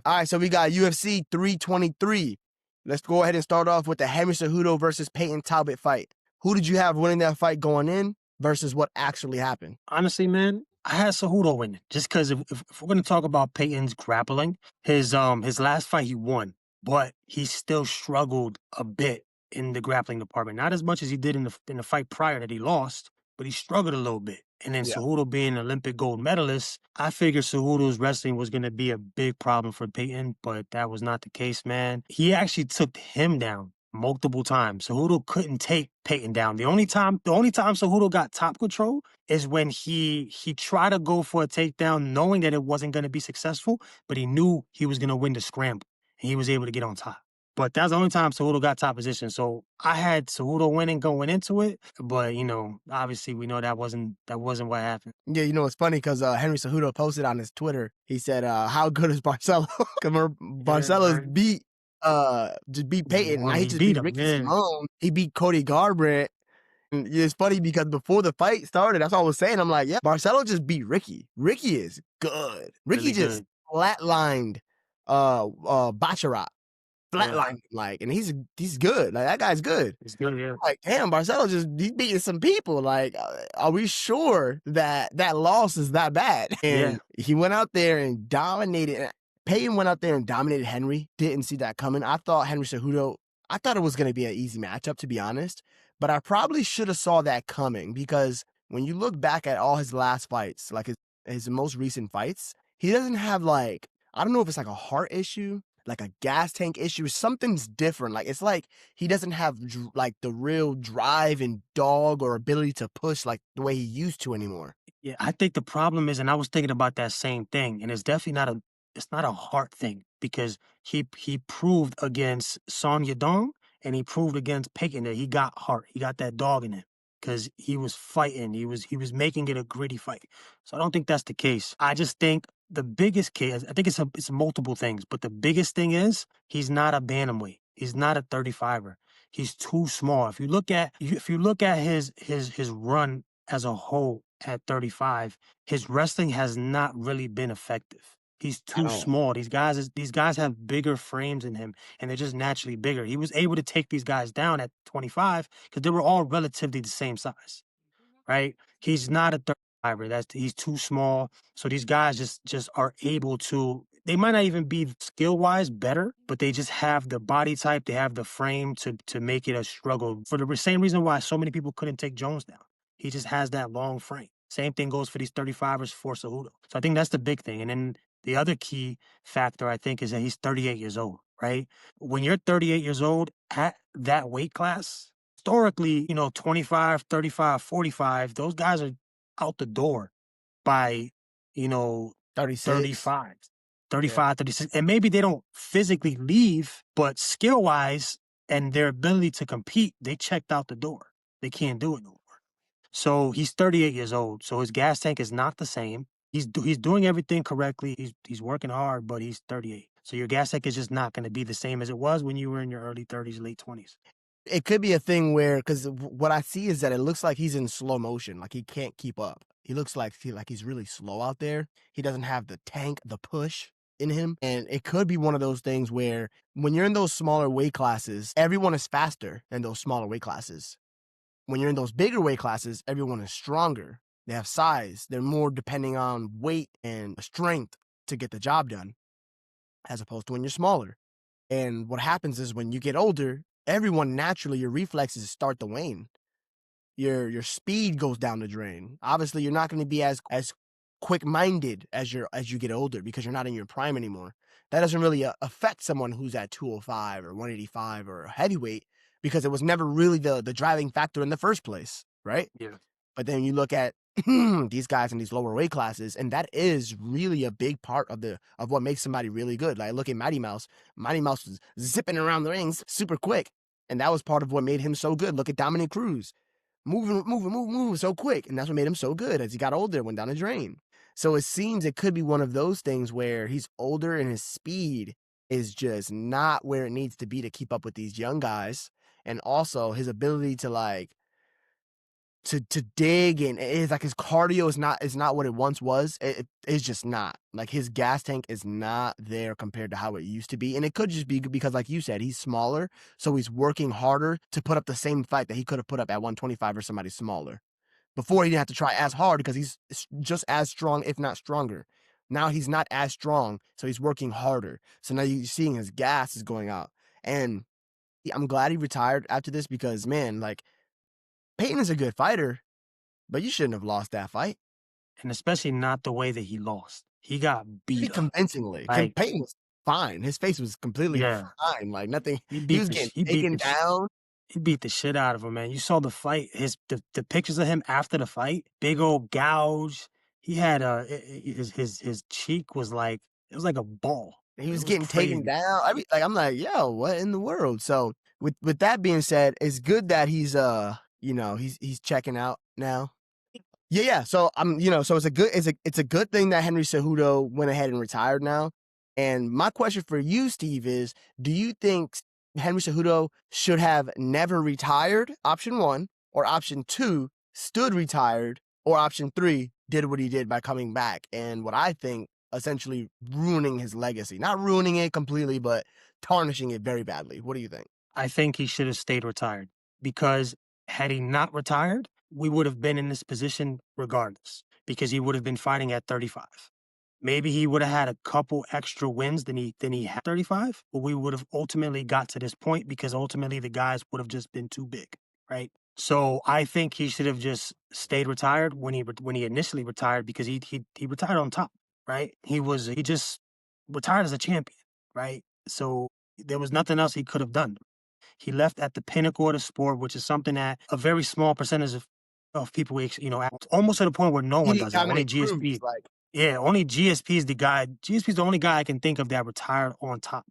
All right, so we got UFC 323. Let's go ahead and start off with the Henry Cejudo versus Peyton Talbot fight. Who did you have winning that fight going in versus what actually happened? Honestly, man, I had Cejudo winning just because if we're gonna talk about Peyton's grappling, his last fight he won, but he still struggled a bit in the grappling department. Not as much as he did in the fight prior that he lost, but he struggled a little bit. And then Yeah. Cejudo being an Olympic gold medalist, I figured Cejudo's wrestling was gonna be a big problem for Peyton, but that was not the case, man. He actually took him down multiple times. Cejudo couldn't take Peyton down. The only time Cejudo got top control is when he tried to go for a takedown knowing that it wasn't going to be successful, but he knew he was going to win the scramble, and he was able to get on top. But that's the only time Cejudo got top position. So I had Cejudo winning going into it, but obviously we know that wasn't what happened. Yeah, it's funny because Henry Cejudo posted on his Twitter. He said, "How good is Barcelo?" Because Yeah, Barcelo's man. just beat Peyton. Now he He just beat beat him. Ricky Yeah, Simone. He beat Cody Garbrandt. And it's funny because before the fight started, that's all I was saying. I'm like, yeah, Barcelo just beat Ricky. Ricky is good. Ricky really just good. flatlined Baccarat. Yeah, Flatlined him, like, and he's good. Like, that guy's good. it's good. Yeah, Like, damn, Barcelo he's beating some people. Like, are we sure that that loss is that bad? yeah. And he went out there and dominated. Payton went out there and dominated Henry. Didn't see that coming. I thought Henry Cejudo, I thought it was going to be an easy matchup, to be honest. But I probably should have saw that coming because when you look back at all his last fights, like his most recent fights, he doesn't have like, I don't know if it's like a heart issue, like a gas tank issue. Something's different. Like, it's like he doesn't have like the real drive and dog or ability to push like the way he used to anymore. Yeah, I think the problem is, and I was thinking about that same thing, and it's not a heart thing because he proved against Son Yadong and he proved against Peyton that he got heart, he got that dog in him because he was fighting, he was making it a gritty fight. So I don't think that's the case. I just think the biggest case, I think it's multiple things, but the biggest thing is he's not a bantamweight. He's not a 35er. He's too small. If you look at his run as a whole at 35, his wrestling has not really been effective. He's At too all. small. These guys have bigger frames in him, and they're just naturally bigger. He was able to take these guys down at 25 because they were all relatively the same size, right? He's not a 35er. He's too small. So these guys just are able to. They might not even be skill wise better, but they just have the body type. They have the frame to make it a struggle. For the same reason why so many people couldn't take Jones down. He just has that long frame. Same thing goes for these 35ers for Cejudo. So I think that's the big thing. And then the other key factor I think is that he's 38 years old, right? When you're 38 years old at that weight class, historically, 25, 35, 45, those guys are out the door by, you know, 36. 35, Yeah. 35, 36. And maybe they don't physically leave, but skill wise and their ability to compete, they checked out the door. They can't do it no more. So he's 38 years old. So his gas tank is not the same. He's doing everything correctly. He's working hard, but he's 38. So your gas tank is just not going to be the same as it was when you were in your early 30s, late 20s. It could be a thing where, because what I see is that it looks like he's in slow motion, like he can't keep up. He looks like he's really slow out there. He doesn't have the tank, the push in him, and it could be one of those things where when you're in those smaller weight classes, everyone is faster in those smaller weight classes. When you're in those bigger weight classes, everyone is stronger. They have size. They're more depending on weight and strength to get the job done, as opposed to when you're smaller. And what happens is when you get older, everyone naturally, your reflexes start to wane. Your speed goes down the drain. Obviously, you're not going to be as quick-minded as you get older because you're not in your prime anymore. That doesn't really affect someone who's at 205 or 185 or a heavyweight because it was never really the driving factor in the first place, right? Yeah. But then you look at these guys in these lower weight classes, and that is really a big part of what makes somebody really good. Like, look at Mighty Mouse. Mighty Mouse was zipping around the rings super quick, and that was part of what made him so good. Look at Dominic Cruz, moving so quick, and that's what made him so good. As he got older, went down the drain. So it seems it could be one of those things where he's older and his speed is just not where it needs to be to keep up with these young guys, and also his ability to like to dig, and it's like his cardio is not what it once was. It's just not. Like his gas tank is not there compared to how it used to be. And it could just be because like you said, he's smaller, so he's working harder to put up the same fight that he could have put up at 125 or somebody smaller. Before he didn't have to try as hard because he's just as strong, if not stronger. Now he's not as strong, so he's working harder. So now you're seeing his gas is going out. And I'm glad he retired after this because man, like Peyton is a good fighter, but you shouldn't have lost that fight. And especially not the way that he lost. He got Pretty beat up. convincingly. Like, Peyton was fine. His face was completely yeah, fine. Like nothing. he He beat was the getting sh- he beat taken the sh- down. he beat the shit out of him, man. You saw the fight, the pictures of him after the fight, big old gouge. He had his cheek was like it was like a ball. He It was was getting taken crazy. down. I mean, like I'm like, yo, what in the world? So with that being said, it's good that he's he's checking out now. Yeah, yeah. So so it's a good thing that Henry Cejudo went ahead and retired now. And my question for you, Steve, is do you think Henry Cejudo should have never retired, option one, or option two, stood retired, or option three, did what he did by coming back and what I think essentially ruining his legacy. Not ruining it completely, but tarnishing it very badly. What do you think? I think he should have stayed retired because had he not retired, we would have been in this position regardless because he would have been fighting at 35. Maybe he would have had a couple extra wins than he had 35, but we would have ultimately got to this point because ultimately the guys would have just been too big, right? So I think he should have just stayed retired when he initially retired because he retired on top, right? He just retired as a champion, right? So there was nothing else he could have done. He left at the pinnacle of the sport, which is something that a very small percentage of people, almost to the point where no He one didn't does it. Only dominate Cruz. GSP. Yeah, only GSP is the guy. GSP is the only guy I can think of that retired on top,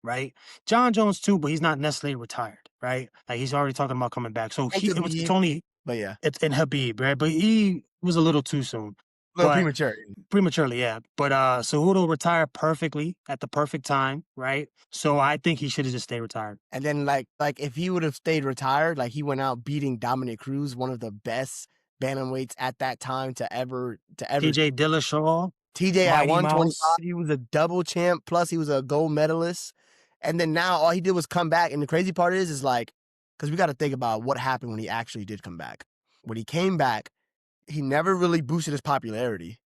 right? John Jones too, but he's not necessarily retired, right? Like he's already talking about coming back. So And it's Khabib, only but yeah, it's in Habib, right? But he was a little too soon. a little But premature. prematurely, yeah. But Cejudo retired perfectly at the perfect time, right? So I think he should have just stayed retired. And then like if he would have stayed retired, like he went out beating Dominic Cruz, one of the best bantamweights at that time to ever. TJ Dillashaw, TJ at Mighty Mouse. 125, he was a double champ, plus he was a gold medalist. And then now all he did was come back. And the crazy part is like, because we got to think about what happened when he actually did come back. When he came back, he never really boosted his popularity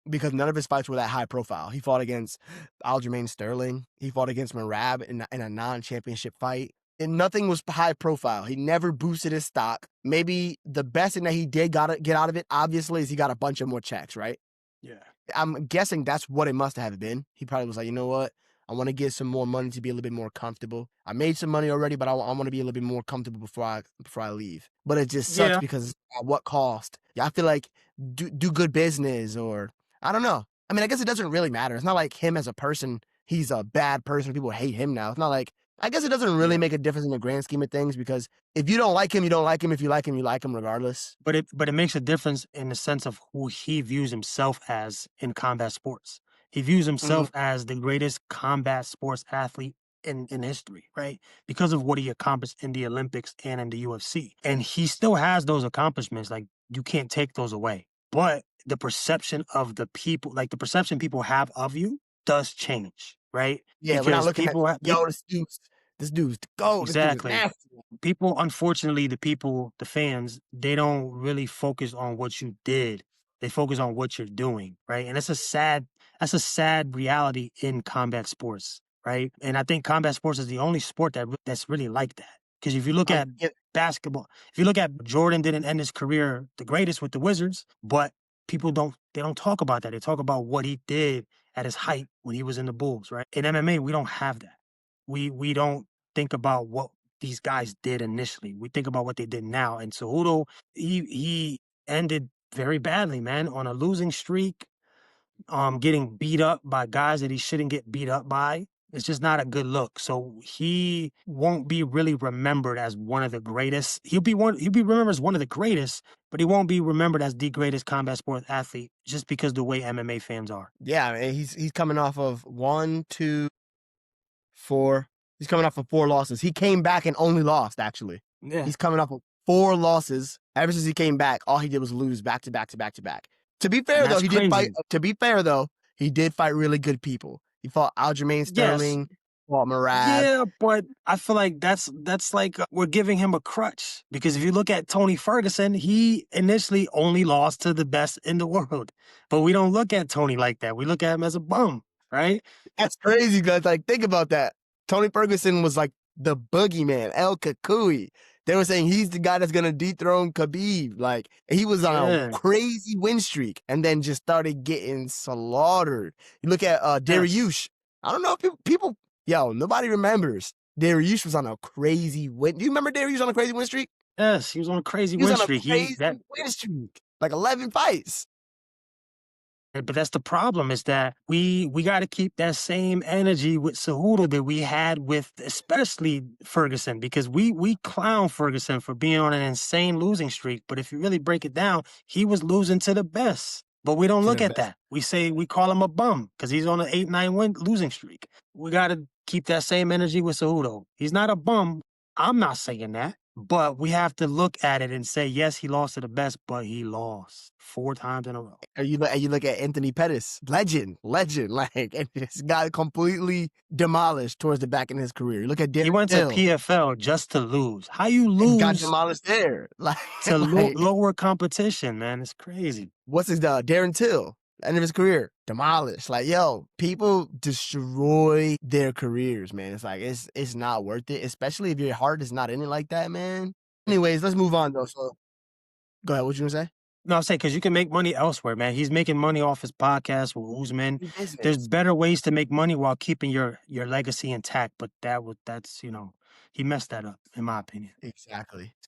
because none of his fights were that high profile. He fought against Aljamain Sterling. He fought against Merab in a non-championship fight. And nothing was high profile. He never boosted his stock. Maybe the best thing that he did get out of it, obviously, is he got a bunch of more checks, right? Yeah. I'm guessing that's what it must have been. He probably was like, you know what? I want to get some more money to be a little bit more comfortable. I made some money already, but I want to be a little bit more comfortable before I leave. But it just sucks Yeah. because at what cost? Yeah, I feel like do good business or I don't know. I mean, I guess it doesn't really matter. It's not like him as a person. He's a bad person. People hate him now. It's not like I guess it doesn't really Yeah. make a difference in the grand scheme of things because if you don't like him, you don't like him. If you like him, you like him regardless. But it makes a difference in the sense of who he views himself as in combat sports. He views Mhm. himself as the greatest combat sports athlete in history, right? Because of what he accomplished in the Olympics and in the UFC. And he still has those accomplishments. Like you can't take those away. But the perception of the people, like the perception people have of you does change, right? Yeah, we're not Because looking at people, yo, this dude's the GOAT. This dude is exactly. nasty. People, unfortunately, the fans, they don't really focus on what you did. They focus on what you're doing, right? And that's a sad reality in combat sports, right? And I think combat sports is the only sport that's really like that. Because if you look at Yeah, basketball, if you look at Jordan didn't end his career the greatest with the Wizards, but they don't talk about that. They talk about what he did at his height when he was in the Bulls, right? In MMA, we don't have that. We don't think about what these guys did initially. We think about what they did now. And Cejudo, he ended very badly, man, on a losing streak, getting beat up by guys that he shouldn't get beat up by. It's just not a good look. So he won't be really remembered as one of the greatest. He'll be remembered as one of the greatest, but he won't be remembered as the greatest combat sports athlete just because the way MMA fans are. yeah, man, he's coming off of 1, 2, 4. He's coming off of 4 losses. He came back and only lost, actually. Yeah. He's coming off of 4 losses. Ever since he came back, all he did was lose back to back to back to back. To be and fair though, that's he did fight. crazy. To be fair though, he did fight really good people. He fought Aljamain Yes, Sterling, fought Murad. yeah, but I feel like that's like we're giving him a crutch because if you look at Tony Ferguson, he initially only lost to the best in the world, but we don't look at Tony like that. We look at him as a bum, right? That's crazy, guys. Like, think about that. Tony Ferguson was like the boogeyman, El Kakui. They were saying he's the guy that's gonna dethrone Khabib. Like, he was on a Yeah. crazy win streak and then just started getting slaughtered. You look at Yes. Dariush. I don't know if people, yo, nobody remembers. Dariush was on a crazy win. Do you remember Dariush on a crazy win streak? Yes, he was on a crazy He was win on a streak. He crazy that win streak, like 11 fights. But that's the problem is that we got to keep that same energy with Cejudo that we had with especially Ferguson because we clown Ferguson for being on an insane losing streak. But if you really break it down, he was losing to the best. But we don't To look the at best. that. We call him a bum because he's on an 8-9 win losing streak. We got to keep that same energy with Cejudo. He's not a bum. I'm not saying that. But we have to look at it and say, yes, he lost to the best, but he lost 4 times in a row. And you look at Anthony Pettis, legend, like, and this guy completely demolished towards the back in his career. You look at He Darren went to Till PFL just to lose. How you and got lose demolished there. Like, to like lower competition, man? It's crazy. what's his Darren Till, end of his career, demolished. Like, yo, people destroy their careers, man. It's like it's not worth it, especially if your heart is not in it like that, man. Anyways, let's move on though. So go ahead. What you gonna say? No, I'm saying because you can make money elsewhere, man. He's making money off his podcast with Usman. Do There's business. better ways to make money while keeping your legacy intact. But that's he messed that up, in my opinion. Exactly.